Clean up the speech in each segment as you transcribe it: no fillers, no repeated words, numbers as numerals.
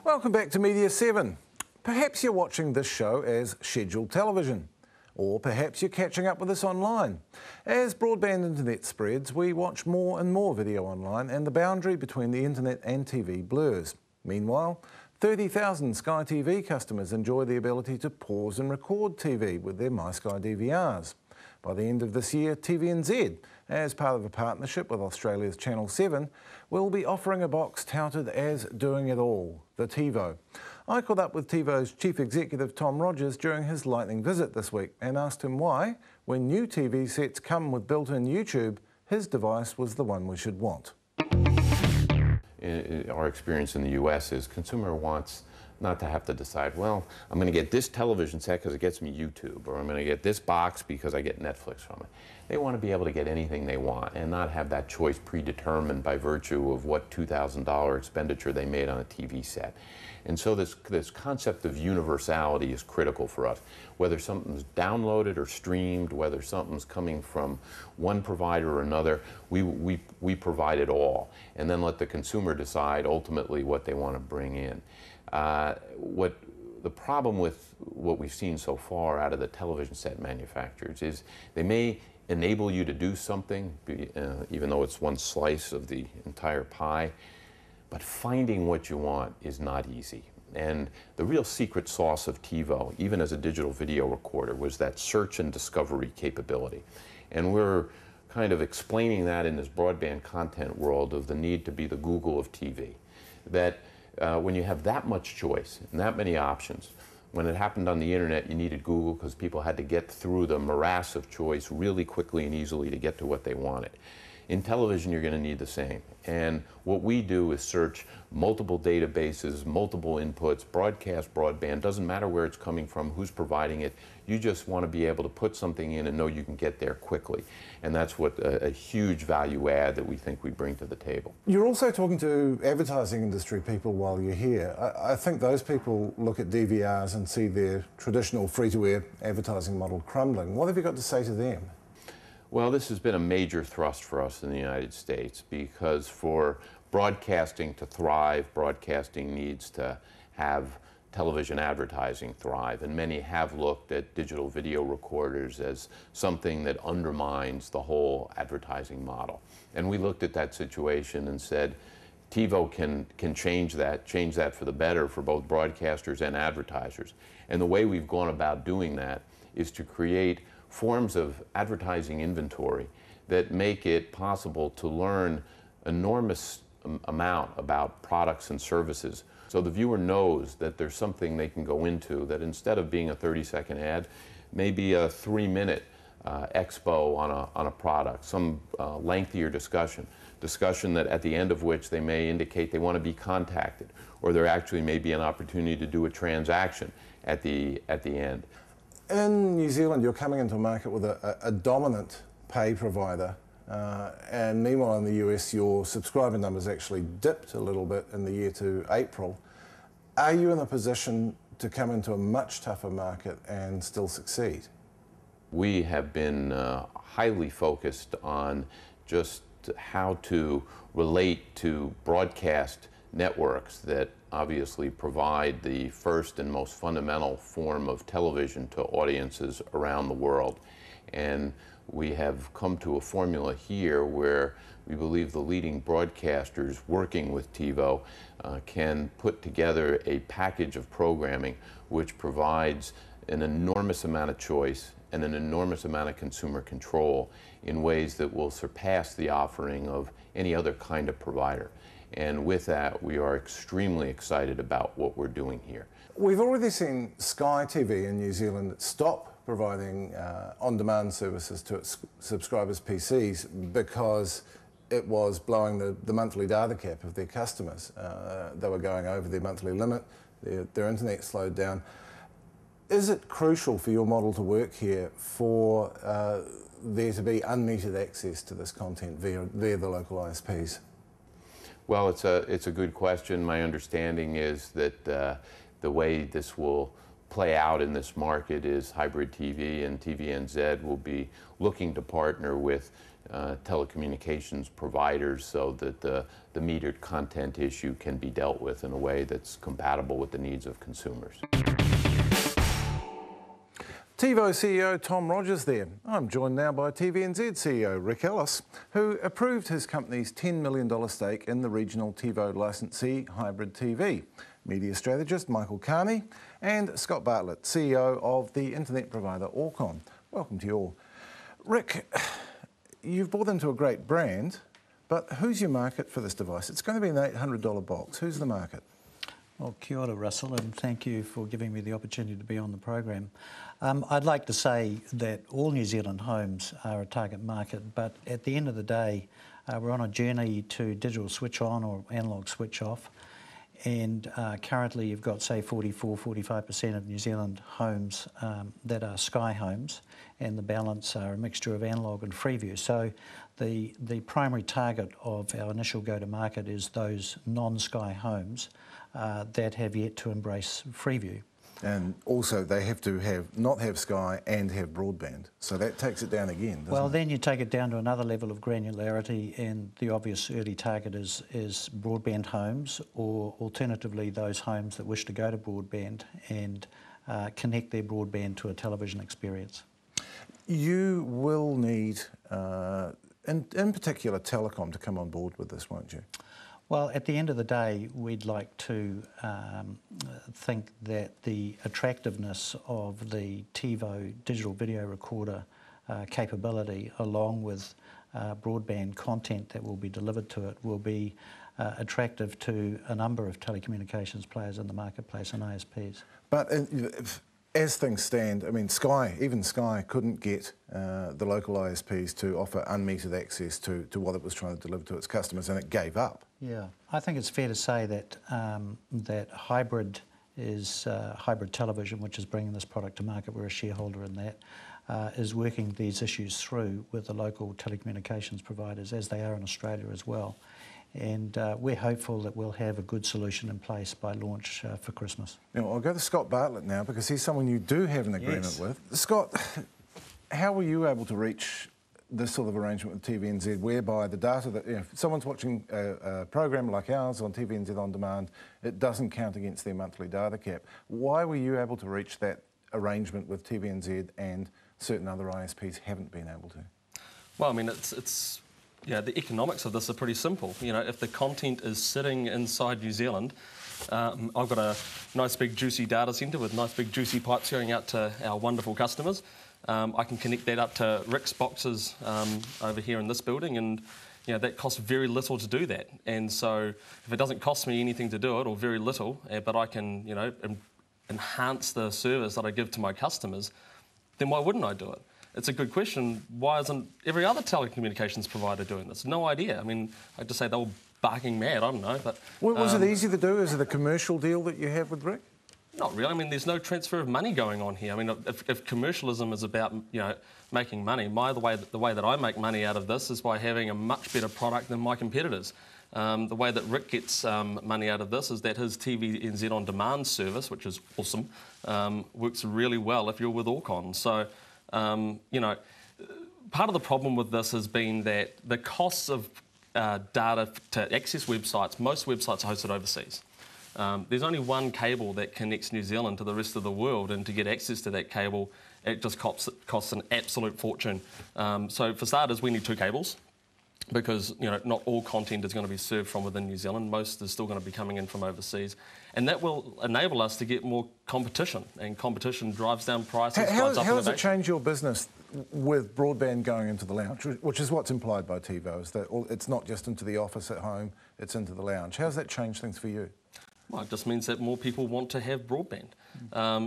Welcome back to Media7. Perhaps you're watching this show as scheduled television, or perhaps you're catching up with us online. As broadband internet spreads, we watch more and more video online, and the boundary between the internet and TV blurs. Meanwhile, 30,000 Sky TV customers enjoy the ability to pause and record TV with their MySky DVRs. By the end of this year, TVNZ, as part of a partnership with Australia's Channel 7, will be offering a box touted as doing it all, the TiVo. I caught up with TiVo's Chief Executive Tom Rogers during his lightning visit this week and asked him why, when new TV sets come with built-in YouTube, his device was the one we should want. Our experience in the US is consumer wants not to have to decide, well, I'm going to get this television set because it gets me YouTube, or I'm going to get this box because I get Netflix from it. They want to be able to get anything they want and not have that choice predetermined by virtue of what $2,000 expenditure they made on a TV set. And so this concept of universality is critical for us. Whether something's downloaded or streamed, whether something's coming from one provider or another, we provide it all. And then let the consumer decide ultimately what they want to bring in. The problem with what we've seen so far out of the television set manufacturers is they may enable you to do something, even though it's one slice of the entire pie, but finding what you want is not easy. And the real secret sauce of TiVo, even as a digital video recorder, was that search and discovery capability. And we're kind of explaining that in this broadband content world of the need to be the Google of TV. That when you have that much choice and that many options, when it happened on the internet, you needed Google because people had to get through the morass of choice really quickly and easily to get to what they wanted. In television, you're going to need the same. And what we do is search multiple databases, multiple inputs, broadcast, broadband, doesn't matter where it's coming from, who's providing it. You just want to be able to put something in and know you can get there quickly. And that's what a huge value add that we think we bring to the table. You're also talking to advertising industry people while you're here. I think those people look at DVRs and see their traditional free-to-air advertising model crumbling. What have you got to say to them? Well, this has been a major thrust for us in the United States because for broadcasting to thrive, broadcasting needs to have television advertising thrive, and many have looked at digital video recorders as something that undermines the whole advertising model. And we looked at that situation and said, TiVo can change that for the better for both broadcasters and advertisers. And the way we've gone about doing that is to create forms of advertising inventory that make it possible to learn enormous amount about products and services. So the viewer knows that there's something they can go into that instead of being a 30-second ad, maybe a 3-minute expo on a product, some lengthier discussion that at the end of which they may indicate they want to be contacted, or there actually may be an opportunity to do a transaction at the end. In New Zealand, you're coming into a market with a dominant pay provider, and meanwhile in the US, your subscriber numbers actually dipped a little bit in the year to April. Are you in a position to come into a much tougher market and still succeed? We have been highly focused on just how to relate to broadcast networks that obviously provide the first and most fundamental form of television to audiences around the world. And we have come to a formula here where we believe the leading broadcasters working with TiVo can put together a package of programming which provides an enormous amount of choice and an enormous amount of consumer control in ways that will surpass the offering of any other kind of provider. And with that, we are extremely excited about what we're doing here. We've already seen Sky TV in New Zealand stop providing on-demand services to its subscribers' PCs because it was blowing the monthly data cap of their customers. They were going over their monthly limit, their internet slowed down. Is it crucial for your model to work here for there to be unmetered access to this content via the local ISPs? Well, it's a good question. My understanding is that the way this will play out in this market is hybrid TV, and TVNZ will be looking to partner with telecommunications providers so that the metered content issue can be dealt with in a way that's compatible with the needs of consumers. TiVo CEO Tom Rogers there. I'm joined now by TVNZ CEO Rick Ellis, who approved his company's $10 million stake in the regional TiVo licensee Hybrid TV. Media strategist Michael Carney and Scott Bartlett, CEO of the internet provider Orcon. Welcome to you all. Rick, you've bought into a great brand, but who's your market for this device? It's going to be an $800 box. Who's the market? Well, kia ora, Russell, and thank you for giving me the opportunity to be on the program. I'd like to say that all New Zealand homes are a target market, but at the end of the day, we're on a journey to digital switch on or analogue switch off, and currently you've got, say, 44–45% of New Zealand homes that are Sky homes, and the balance are a mixture of analogue and Freeview. So the primary target of our initial go-to-market is those non-Sky homes that have yet to embrace Freeview. And also they have to not have Sky and have broadband, so that takes it down again, doesn't it? Then you take it down to another level of granularity, and the obvious early target is broadband homes, or alternatively those homes that wish to go to broadband and connect their broadband to a television experience. You will need, in particular, telecom to come on board with this, won't you? Well, at the end of the day, we'd like to think that the attractiveness of the TiVo digital video recorder capability, along with broadband content that will be delivered to it, will be attractive to a number of telecommunications players in the marketplace and ISPs. But as things stand, I mean, even Sky couldn't get the local ISPs to offer unmetered access to what it was trying to deliver to its customers, and it gave up. Yeah, I think it's fair to say that that hybrid television, which is bringing this product to market, we're a shareholder in that, is working these issues through with the local telecommunications providers, as they are in Australia as well. And we're hopeful that we'll have a good solution in place by launch for Christmas. Now, I'll go to Scott Bartlett now, because he's someone you do have an agreement with. Scott, how were you able to reach this sort of arrangement with TVNZ, whereby the data that, if someone's watching a program like ours on TVNZ On Demand, it doesn't count against their monthly data cap? Why were you able to reach that arrangement with TVNZ and certain other ISPs haven't been able to? Well, I mean, it's yeah, the economics of this are pretty simple. You know, if the content is sitting inside New Zealand, I've got a nice big juicy data centre with nice big juicy pipes going out to our wonderful customers. I can connect that up to Rick's boxes over here in this building, and you know, that costs very little to do that. And so if it doesn't cost me anything to do it, or very little, but I can, you know, enhance the service that I give to my customers, then why wouldn't I do it? It's a good question. Why isn't every other telecommunications provider doing this? No idea. I mean, I'd just say they were barking mad, I don't know. But was it easy to do? Is it a commercial deal that you have with Rick? Not really. I mean, there's no transfer of money going on here. I mean, if commercialism is about, you know, making money, the way that I make money out of this is by having a much better product than my competitors. The way that Rick gets money out of this is that his TVNZ On Demand service, which is awesome, works really well if you're with Orcon. So, you know, part of the problem with this has been that the costs of data to access websites, most websites are hosted overseas. There's only one cable that connects New Zealand to the rest of the world, and to get access to that cable, it just costs an absolute fortune. So for starters, we need two cables, because you know, not all content is going to be served from within New Zealand. Most is still going to be coming in from overseas, and that will enable us to get more competition, and competition drives down prices. How does it change your business with broadband going into the lounge, which is what's implied by TiVo, is that it's not just into the office at home, it's into the lounge? How does that change things for you? Well, it just means that more people want to have broadband.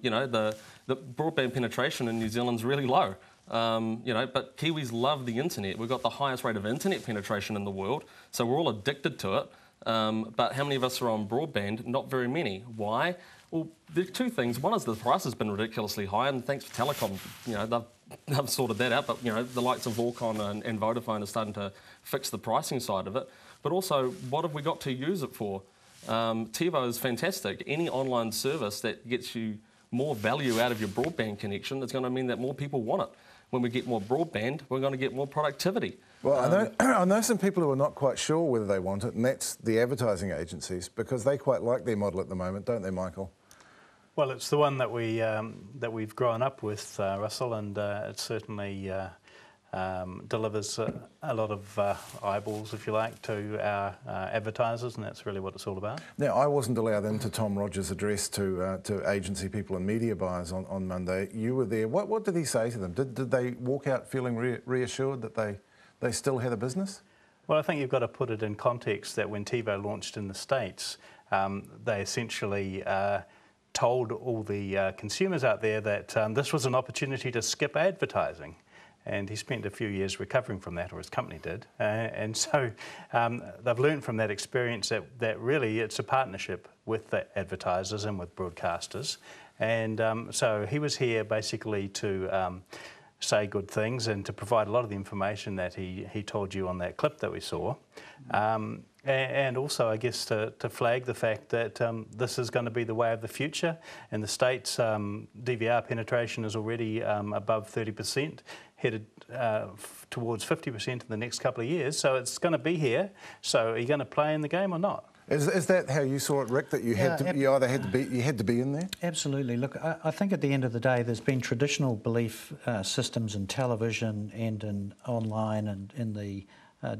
You know, the broadband penetration in New Zealand's really low. You know, but Kiwis love the internet. We've got the highest rate of internet penetration in the world, so we're all addicted to it. But how many of us are on broadband? Not very many. Why? Well, there's two things. One is the price has been ridiculously high, and thanks for telecom, you know, they've sorted that out. But you know, the likes of Orcon and Vodafone are starting to fix the pricing side of it. But also, what have we got to use it for? TiVo is fantastic. Any online service that gets you more value out of your broadband connection is going to mean that more people want it. when we get more broadband, we're going to get more productivity. Well, I know some people who are not quite sure whether they want it, and that's the advertising agencies, because they quite like their model at the moment, don't they, Michael? Well, it's the one that we've grown up with, Russell, and it certainly delivers a lot of eyeballs, if you like, to our advertisers, and that's really what it's all about. Now, I wasn't allowed into Tom Rogers' address to agency people and media buyers on Monday. You were there. What did he say to them? Did they walk out feeling reassured that they still had a business? Well, I think you've got to put it in context that when TiVo launched in the States, they essentially told all the consumers out there that this was an opportunity to skip advertising. And he spent a few years recovering from that, or his company did. And so they've learned from that experience that really it's a partnership with the advertisers and with broadcasters. And so he was here basically to say good things and to provide a lot of the information that he told you on that clip that we saw. And also, I guess, to flag the fact that this is going to be the way of the future. In the States, DVR penetration is already above 30%, headed towards 50% in the next couple of years. So it's going to be here. So are you going to play in the game or not? Is that how you saw it, Rick? That you had you had to be in there? Absolutely. Look, I think at the end of the day, there's been traditional belief systems in television and in online and in the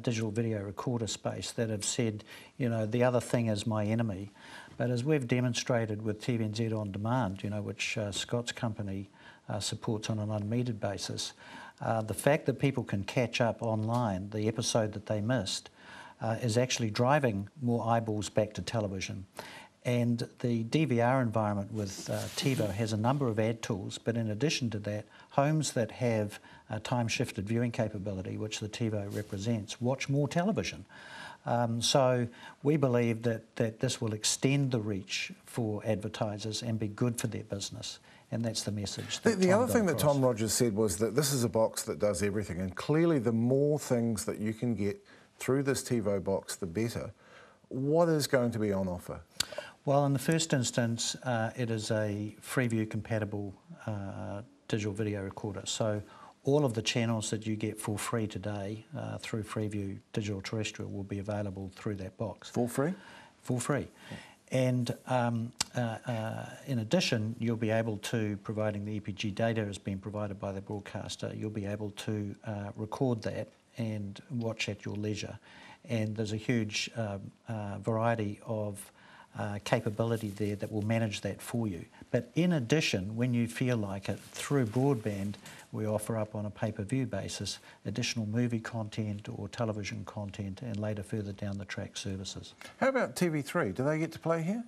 digital video recorder space that have said, you know, the other thing is my enemy. But as we've demonstrated with TVNZ On Demand, you know, which Scott's company supports on an unmetered basis, the fact that people can catch up online, the episode that they missed, is actually driving more eyeballs back to television. And the DVR environment with TiVo has a number of ad tools, but in addition to that, homes that have time-shifted viewing capability, which the TiVo represents, watch more television. So we believe that this will extend the reach for advertisers and be good for their business. And that's the message. The other thing that Tom Rogers said was that this is a box that does everything. And clearly the more things that you can get through this TiVo box, the better. What is going to be on offer? Well, in the first instance, it is a Freeview compatible digital video recorder. So all of the channels that you get for free today through Freeview Digital Terrestrial will be available through that box. For free? For free. And in addition, you'll be able to, providing the EPG data is being provided by the broadcaster, you'll be able to record that and watch at your leisure. And there's a huge variety of capability there that will manage that for you. But in addition, when you feel like it, through broadband, we offer up on a pay-per-view basis additional movie content or television content and later further down the track services. How about TV3? Do they get to play here?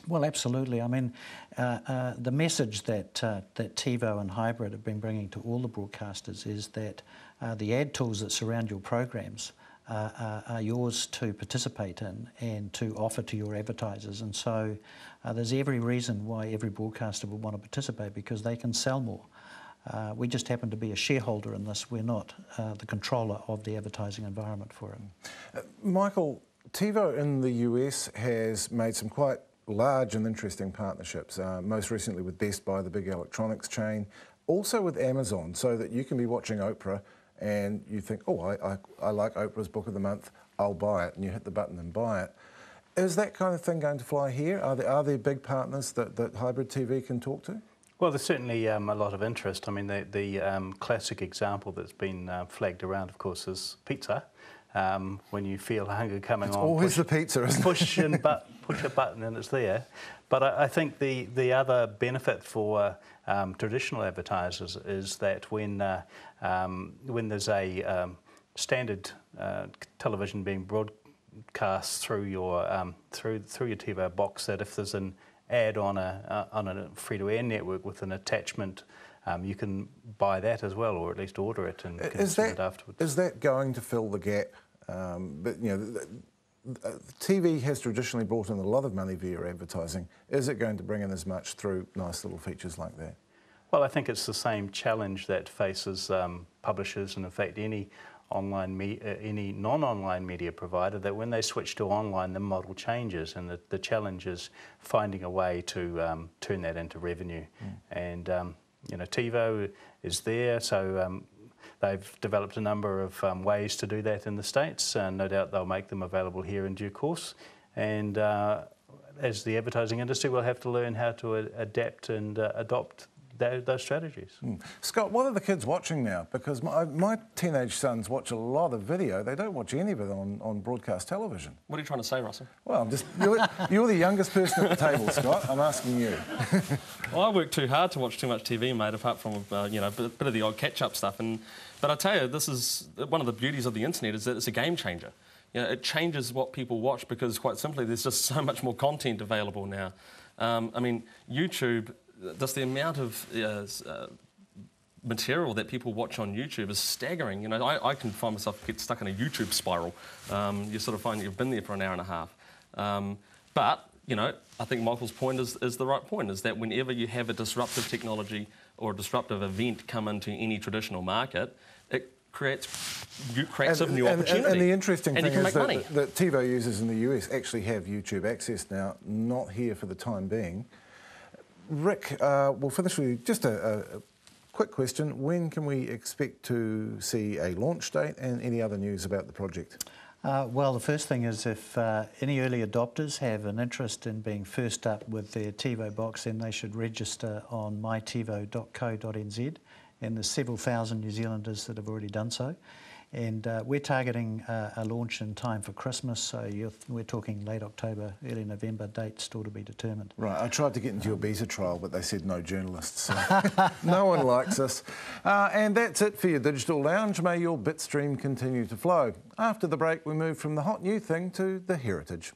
Well, absolutely. I mean, the message that TiVo and Hybrid have been bringing to all the broadcasters is that the ad tools that surround your programs are yours to participate in and to offer to your advertisers. And so there's every reason why every broadcaster would want to participate, because they can sell more. We just happen to be a shareholder in this. We're not the controller of the advertising environment for it. Michael, TiVo in the US has made some quite large and interesting partnerships, most recently with Best Buy, the big electronics chain, also with Amazon, so that you can be watching Oprah and you think, oh, I like Oprah's Book of the Month, I'll buy it, and you hit the button and buy it. Is that kind of thing going to fly here? Are there big partners that Hybrid TV can talk to? Well, there's certainly a lot of interest. I mean, the classic example that's been flagged around, of course, is pizza. When you feel hunger coming on, always the pizza, isn't it? push a button and it's there. But I think the other benefit for traditional advertisers is that when there's a standard television being broadcast through your TiVo box, that if there's an ad on a free-to-air network with an attachment, you can buy that as well, or at least order it and consume it afterwards. Is that going to fill the gap? But you know, TV has traditionally brought in a lot of money via advertising. Is it going to bring in as much through nice little features like that? Well, I think it's the same challenge that faces publishers, and in fact any non-online media provider, that when they switch to online, the model changes, and the challenge is finding a way to turn that into revenue. And TiVo is there, so they've developed a number of ways to do that in the States, and no doubt they'll make them available here in due course. And as the advertising industry, we'll have to learn how to adapt and adopt those strategies. Scott, what are the kids watching now? Because my teenage sons watch a lot of video. They don't watch any of it on broadcast television. What are you trying to say, Russell? Well, you're the youngest person at the table, Scott. I'm asking you. Well, I work too hard to watch too much TV, mate, apart from a bit of the odd catch-up stuff. But I tell you, this is one of the beauties of the internet, is that it's a game changer. It changes what people watch because, quite simply, there's just so much more content available now. I mean, YouTube, just the amount of material that people watch on YouTube is staggering. I can find myself get stuck in a YouTube spiral. You sort of find you've been there for an hour and a half. But I think Michael's point is the right point, is that whenever you have a disruptive technology or a disruptive event come into any traditional market, it creates a new opportunity. And the interesting thing is that TiVo users in the US actually have YouTube access now, not here for the time being. Rick, we'll finish with you. Just a quick question. When can we expect to see a launch date and any other news about the project? Well, the first thing is if any early adopters have an interest in being first up with their TiVo box, then they should register on mytivo.co.nz, and there's several thousand New Zealanders that have already done so. And we're targeting a launch in time for Christmas, so we're talking late October, early November, date still to be determined. Right, I tried to get into your beta trial, but they said no journalists, so no one likes us. And that's it for your Digital Lounge. May your bitstream continue to flow. After the break, we move from the hot new thing to the heritage.